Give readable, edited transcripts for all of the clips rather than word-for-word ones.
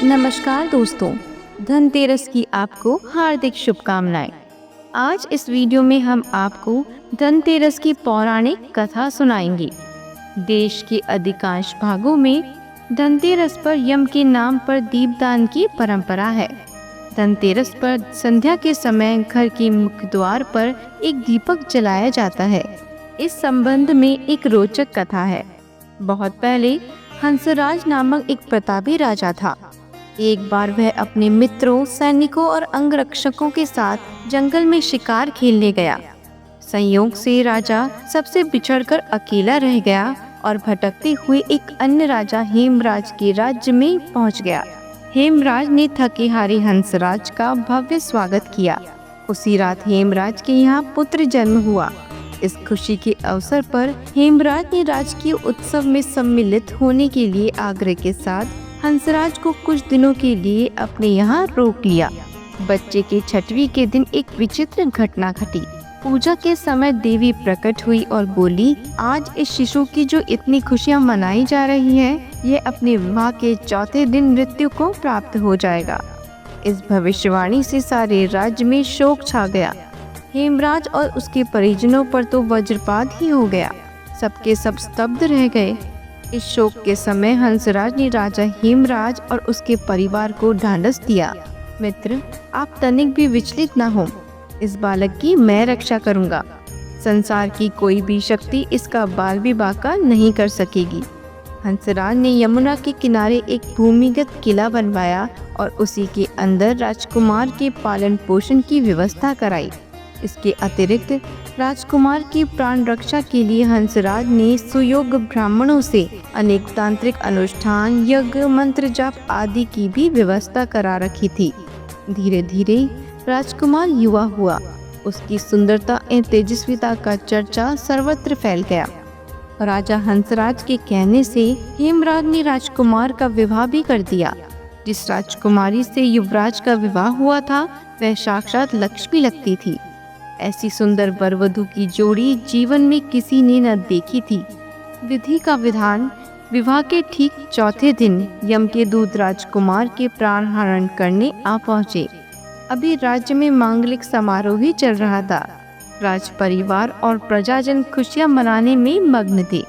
नमस्कार दोस्तों, धनतेरस की आपको हार्दिक शुभकामनाएं। आज इस वीडियो में हम आपको धनतेरस की पौराणिक कथा सुनाएंगे। देश के अधिकांश भागों में धनतेरस पर यम के नाम पर दीपदान की परंपरा है। धनतेरस पर संध्या के समय घर के मुख्य द्वार पर एक दीपक जलाया जाता है। इस संबंध में एक रोचक कथा है। बहुत पहले हंसराज नामक एक प्रतापी राजा था। एक बार वह अपने मित्रों, सैनिकों और अंगरक्षकों के साथ जंगल में शिकार खेलने गया। संयोग से राजा सबसे बिछड़कर अकेला रह गया और भटकते हुए एक अन्य राजा हेमराज के राज्य में पहुंच गया। हेमराज ने थके हारे हंसराज का भव्य स्वागत किया। उसी रात हेमराज के यहाँ पुत्र जन्म हुआ। इस खुशी के अवसर पर हेमराज ने राजकीय उत्सव में सम्मिलित होने के लिए आग्रह के साथ हंसराज को कुछ दिनों के लिए अपने यहाँ रोक लिया। बच्चे के छठवीं के दिन एक विचित्र घटना घटी। पूजा के समय देवी प्रकट हुई और बोली, आज इस शिशु की जो इतनी खुशियाँ मनाई जा रही हैं, यह अपने विवाह के चौथे दिन मृत्यु को प्राप्त हो जाएगा। इस भविष्यवाणी से सारे राज्य में शोक छा गया। हेमराज और उसके परिजनों पर तो वज्रपात ही हो गया। सबके सब स्तब्ध रह गए। इस शोक के समय हंसराज ने राजा हेमराज और उसके परिवार को ढांढस दिया, मित्र, आप तनिक भी विचलित न हो। इस बालक की मैं रक्षा करूंगा। संसार की कोई भी शक्ति इसका बाल विवाह का नहीं कर सकेगी। हंसराज ने यमुना के किनारे एक भूमिगत किला बनवाया और उसी के अंदर राजकुमार के पालन पोषण की व्यवस्था कराई। इसके अतिरिक्त राजकुमार की प्राण रक्षा के लिए हंसराज ने सुयोग्य ब्राह्मणों से अनेक तांत्रिक अनुष्ठान, यज्ञ, मंत्र जाप आदि की भी व्यवस्था करा रखी थी। धीरे धीरे राजकुमार युवा हुआ। उसकी सुंदरता एवं तेजस्विता का चर्चा सर्वत्र फैल गया। राजा हंसराज के कहने से हेमराज ने राजकुमार का विवाह भी कर दिया। जिस राजकुमारी से युवराज का विवाह हुआ था, वह साक्षात लक्ष्मी लगती थी। ऐसी सुंदर वरवधू की जोड़ी जीवन में किसी ने न देखी थी। विधि का विधान, विवाह के ठीक चौथे दिन यम के दूत राजकुमार के प्राण हरण करने आ पहुँचे। अभी राज्य में मांगलिक समारोह ही चल रहा था। राज परिवार और प्रजाजन खुशियां मनाने में मग्न थे।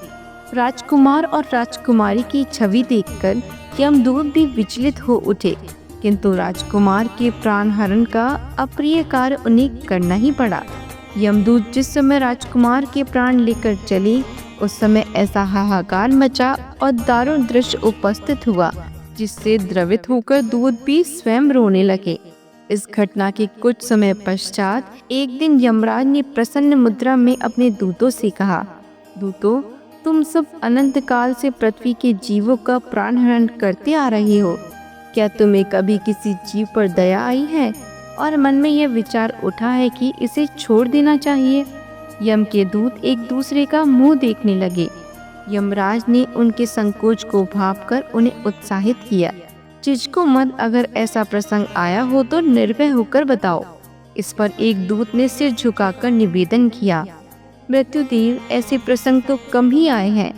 राजकुमार और राजकुमारी की छवि देखकर यमदूत भी विचलित हो उठे, किंतु राजकुमार के प्राण हरण का अप्रिय कार्य उन्हें करना ही पड़ा। यमदूत जिस समय राजकुमार के प्राण लेकर चले, उस समय ऐसा हाहाकार मचा और दारुण दृश्य उपस्थित हुआ, जिससे द्रवित होकर दूत भी स्वयं रोने लगे। इस घटना के कुछ समय पश्चात एक दिन यमराज ने प्रसन्न मुद्रा में अपने दूतों से कहा, दूतों, तुम सब अनंत काल से पृथ्वी के जीवों का प्राण हरण करते आ रहे हो। क्या तुम्हें कभी किसी जीव पर दया आई है और मन में यह विचार उठा है कि इसे छोड़ देना चाहिए? यम के दूत एक दूसरे का मुंह देखने लगे। यमराज ने उनके संकोच को भांपकर उन्हें उत्साहित किया, झिझको मत, अगर ऐसा प्रसंग आया हो तो निर्भय होकर बताओ। इस पर एक दूत ने सिर झुकाकर निवेदन किया, मृत्युदेव, ऐसे प्रसंग तो कम ही आए हैं,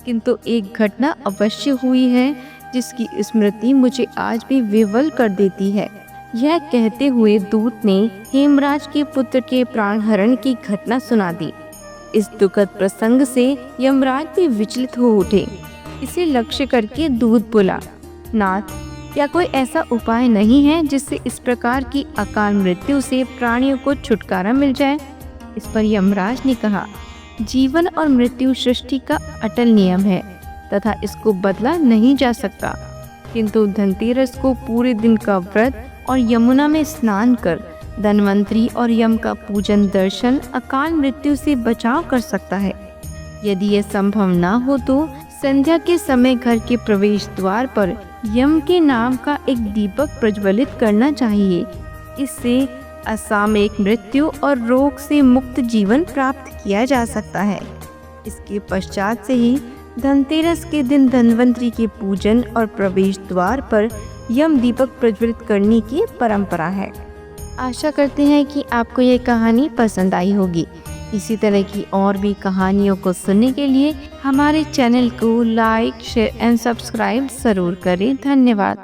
किंतु एक घटना अवश्य हुई है जिसकी स्मृति मुझे आज भी विवल कर देती है। यह कहते हुए दूत ने हेमराज के पुत्र के प्राण हरण की घटना सुना दी। इस दुखद प्रसंग से यमराज भी विचलित हो उठे। इसे लक्ष्य करके दूत बोला, नाथ, क्या कोई ऐसा उपाय नहीं है जिससे इस प्रकार की अकाल मृत्यु से प्राणियों को छुटकारा मिल जाए? इस पर यमराज ने कहा, जीवन और मृत्यु सृष्टि का अटल नियम है तथा इसको बदला नहीं जा सकता, किंतु धनतेरस को पूरे दिन का व्रत और यमुना में स्नान कर धन्वंतरी और यम का पूजन दर्शन अकाल मृत्यु से बचाव कर सकता है। यदि यह संभव न हो तो संध्या के समय घर के प्रवेश द्वार पर यम के नाम का एक दीपक प्रज्वलित करना चाहिए। इससे असामयिक मृत्यु और रोग से मुक्त जीवन प्राप्त किया जा सकता है। इसके पश्चात से ही धनतेरस के दिन धन्वंतरी के पूजन और प्रवेश द्वार पर यम दीपक प्रज्वलित करने की परंपरा है। आशा करते हैं कि आपको ये कहानी पसंद आई होगी। इसी तरह की और भी कहानियों को सुनने के लिए हमारे चैनल को लाइक, शेयर एंड सब्सक्राइब ज़रूर करें। धन्यवाद।